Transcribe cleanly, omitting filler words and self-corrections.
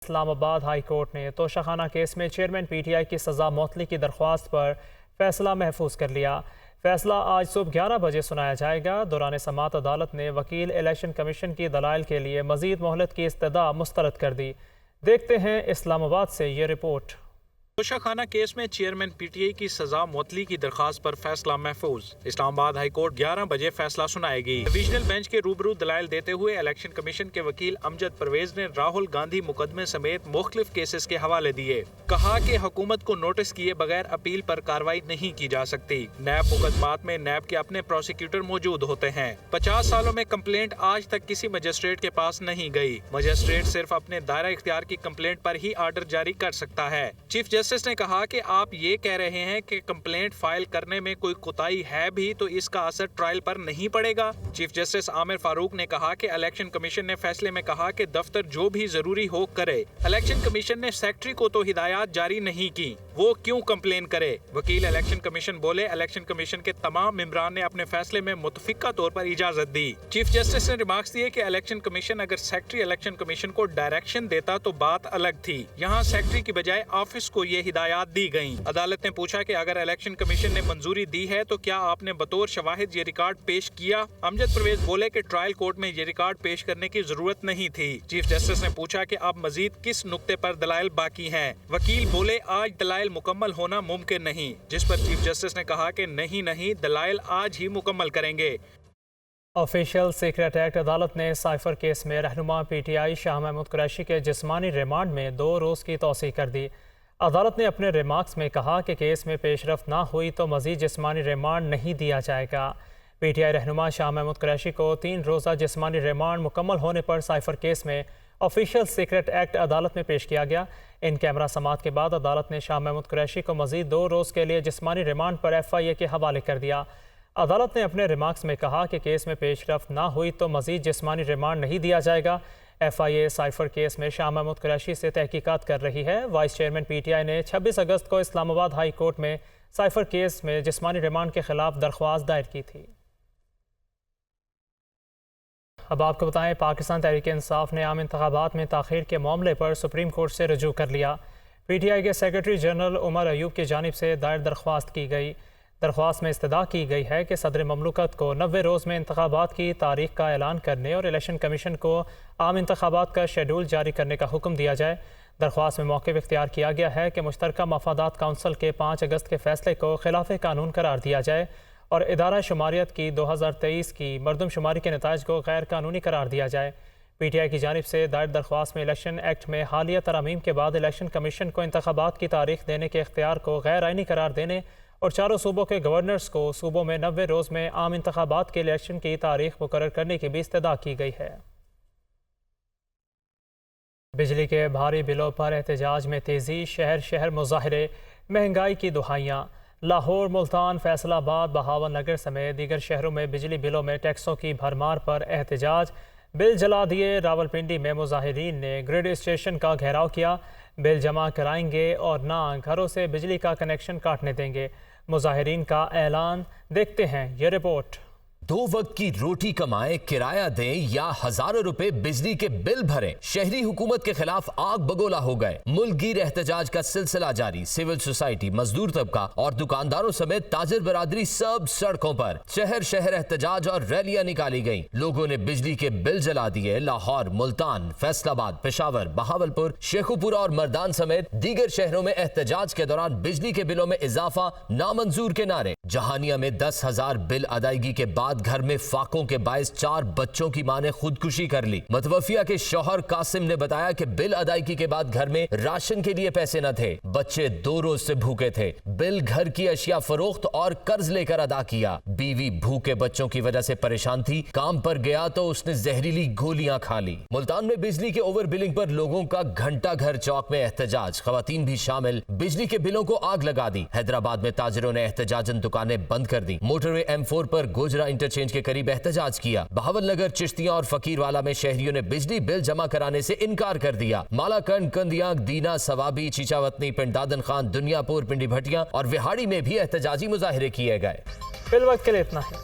اسلام آباد high court نے توشہ خانہ کیس میں چیئرمین پی ٹی آئی کی سزا معطلی کی درخواست پر فیصلہ محفوظ کر لیا۔ فیصلہ آج صبح 11 بجے سنایا جائے گا۔ دوران سماعت عدالت نے وکیل الیکشن کمیشن کی دلائل کے لیے مزید مہلت کی استدعا مسترد کر دی۔ دیکھتے ہیں اسلام آباد سے یہ رپورٹ۔ توشہ خانہ کیس میں چیئرمین پی ٹی آئی کی سزا معطلی کی درخواست پر فیصلہ محفوظ۔ اسلام آباد ہائی کورٹ 11 بجے فیصلہ سنائے گی۔ ڈویژنل بینچ کے روبرو دلائل دیتے ہوئے الیکشن کمیشن کے وکیل امجد پرویز نے راہل گاندھی مقدمے سمیت مختلف کیسز کے حوالے دیے۔ کہا کہ حکومت کو نوٹس کیے بغیر اپیل پر کارروائی نہیں کی جا سکتی۔ نیب مقدمات میں نیب کے اپنے پروسیکیوٹر موجود ہوتے ہیں۔ 50 سالوں میں کمپلینٹ آج تک کسی مجسٹریٹ کے پاس نہیں گئی۔ مجسٹریٹ صرف اپنے دائرہ اختیار کی کمپلینٹ پر ہی آرڈر جاری کر سکتا ہے۔ چیف جسٹس نے کہا کہ آپ یہ کہہ رہے ہیں کہ کمپلینٹ فائل کرنے میں کوئی کوتاہی ہے بھی تو اس کا اثر ٹرائل پر نہیں پڑے گا۔ چیف جسٹس عامر فاروق نے کہا کہ الیکشن کمیشن نے فیصلے میں کہا کہ دفتر جو بھی ضروری ہو کرے۔ الیکشن کمیشن نے سیکٹری کو تو ہدایات جاری نہیں کی، وہ کیوں کمپلین کرے؟ وکیل الیکشن کمیشن بولے الیکشن کمیشن کے تمام ممبران نے اپنے فیصلے میں متفقہ طور پر اجازت دی۔ چیف جسٹس نے ریمارکس دیے کہ الیکشن کمیشن اگر سیکٹری الیکشن کمیشن کو ڈائریکشن دیتا تو بات الگ تھی، یہاں سیکٹری کی بجائے آفس کو یہ ہدایات دی گئیں۔ عدالت نے پوچھا کہ اگر الیکشن کمیشن نے منظوری دی ہے تو کیا آپ نے بطور شواہد یہ ریکارڈ پیش کیا؟ امجد پرویز بولے کہ ٹرائل کورٹ میں یہ ریکارڈ پیش کرنے کی ضرورت نہیں تھی۔ چیف جسٹس نے پوچھا کہ اب مزید کس نقطے پر دلائل باقی ہیں؟ وکیل بولے آج دلائل مکمل ہونا ممکن نہیں، جس پر چیف جسٹس نے کہا کہ نہیں دلائل آج ہی مکمل کریں گے۔ آفیشل سیکرٹ ایکٹ عدالت نے سائفر کیس میں رہنما P T I Shah Mahmood Qureshi کے جسمانی ریمانڈ میں 2 روز کی توسیع کر دی۔ عدالت نے اپنے ریمارکس میں کہا کہ کیس میں پیش رفت نہ ہوئی تو مزید جسمانی ریمانڈ نہیں دیا جائے گا۔ پی ٹی آئی رہنما شاہ محمود قریشی کو 3 روزہ جسمانی ریمانڈ مکمل ہونے پر سائفر کیس میں آفیشل سیکرٹ ایکٹ عدالت میں پیش کیا گیا۔ ان کیمرہ سماعت کے بعد عدالت نے شاہ محمود قریشی کو مزید 2 روز کے لیے جسمانی ریمانڈ پر ایف آئی اے کے حوالے کر دیا۔ عدالت نے اپنے ریمارکس میں کہا کہ کیس میں پیش رفت نہ ہوئی تو مزید جسمانی ریمانڈ نہیں دیا جائے گا۔ ایف آئی اے سائفر کیس میں شاہ محمود قریشی سے تحقیقات کر رہی ہے۔ Vice chairman P T I نے 26 اگست کو اسلام آباد ہائی کورٹ میں سائفر کیس میں جسمانی ریمانڈ کے خلاف درخواست دائر کی تھی۔ اب آپ کو بتائیں پاکستان تحریک انصاف نے عام انتخابات میں تاخیر کے معاملے پر سپریم کورٹ سے رجوع کر لیا۔ پی ٹی آئی کے سیکرٹری جنرل عمر ایوب کی جانب سے دائر درخواست کی گئی۔ درخواست میں استدعا کی گئی ہے کہ صدر مملکت کو 90 روز میں انتخابات کی تاریخ کا اعلان کرنے اور الیکشن کمیشن کو عام انتخابات کا شیڈول جاری کرنے کا حکم دیا جائے۔ درخواست میں موقف اختیار کیا گیا ہے کہ مشترکہ مفادات کونسل کے 5 اگست کے فیصلے کو خلاف قانون قرار دیا جائے اور ادارہ شماریت کی 2023 کی مردم شماری کے نتائج کو غیر قانونی قرار دیا جائے۔ پی ٹی آئی کی جانب سے دائر درخواست میں الیکشن ایکٹ میں حالیہ ترامیم کے بعد الیکشن کمیشن کو انتخابات کی تاریخ دینے کے اختیار کو غیر آئینی قرار دینے اور چاروں صوبوں کے گورنرز کو صوبوں میں 90 روز میں عام انتخابات کے الیکشن کی تاریخ مقرر کرنے کی بھی استدعا کی گئی ہے۔ بجلی کے بھاری بلوں پر احتجاج میں تیزی، شہر مظاہرے، مہنگائی کی دہائیاں۔ لاہور، ملتان، فیصل آباد، بہاول نگر سمیت دیگر شہروں میں بجلی بلوں میں ٹیکسوں کی بھرمار پر احتجاج۔ بل جلا دیے۔ راولپنڈی میں مظاہرین نے گرڈ اسٹیشن کا گھیراؤ کیا۔ بل جمع کرائیں گے اور نہ گھروں سے بجلی کا کنیکشن کاٹنے دیں گے، مظاہرین کا اعلان۔ دیکھتے ہیں یہ رپورٹ۔ 2 وقت کی روٹی کمائیں، کرایہ دیں یا ہزاروں روپے بجلی کے بل بھریں، شہری حکومت کے خلاف آگ بگولا ہو گئے۔ ملک گیر احتجاج کا سلسلہ جاری۔ سول سوسائٹی، مزدور طبقہ اور دکانداروں سمیت تاجر برادری سب سڑکوں پر۔ شہر احتجاج اور ریلیاں نکالی گئیں۔ لوگوں نے بجلی کے بل جلا دیے۔ لاہور، ملتان، فیصل آباد، پشاور، بہاولپور، شیخوپورہ اور مردان سمیت دیگر شہروں میں احتجاج کے دوران بجلی کے بلوں میں اضافہ نامنظور کے نعرے۔ جہانیہ میں 10,000 بل ادائیگی کے بعد گھر میں فاقوں کے باعث 4 بچوں کی ماں نے خودکشی کر لی۔ متوفیہ کے شوہر قاسم نے بتایا کہ بل ادائیگی کے بعد گھر میں راشن کے لیے پیسے نہ تھے، بچے 2 روز سے بھوکے تھے۔ بل گھر کی اشیاء فروخت اور قرض لے کر ادا کیا۔ بیوی بھوکے بچوں کی وجہ سے پریشان تھی، کام پر گیا تو اس نے زہریلی گولیاں کھا لی۔ ملتان میں بجلی کے اوور بلنگ پر لوگوں کا گھنٹہ گھر چوک میں احتجاج، خواتین بھی شامل۔ بجلی کے بلوں کو آگ لگا دی۔ حیدرآباد میں تاجروں نے احتجاجاً دکانیں بند کر دی۔ موٹر وے M4 پر گوجرا انٹرچینج کے قریب احتجاج کیا۔ بہاول نگر، چشتیاں اور فقیروالا میں شہریوں نے بجلی بل جمع کرانے سے انکار کر دیا۔ مالاکنڈ، کندیاں، دینا، سوابی، چیچاوتنی، پنڈ دادن خان، دنیا پور، پنڈی بھٹیاں اور وہاڑی میں بھی احتجاجی مظاہرے کیے گئے۔ فی الوقت کے لیے اتنا ہے۔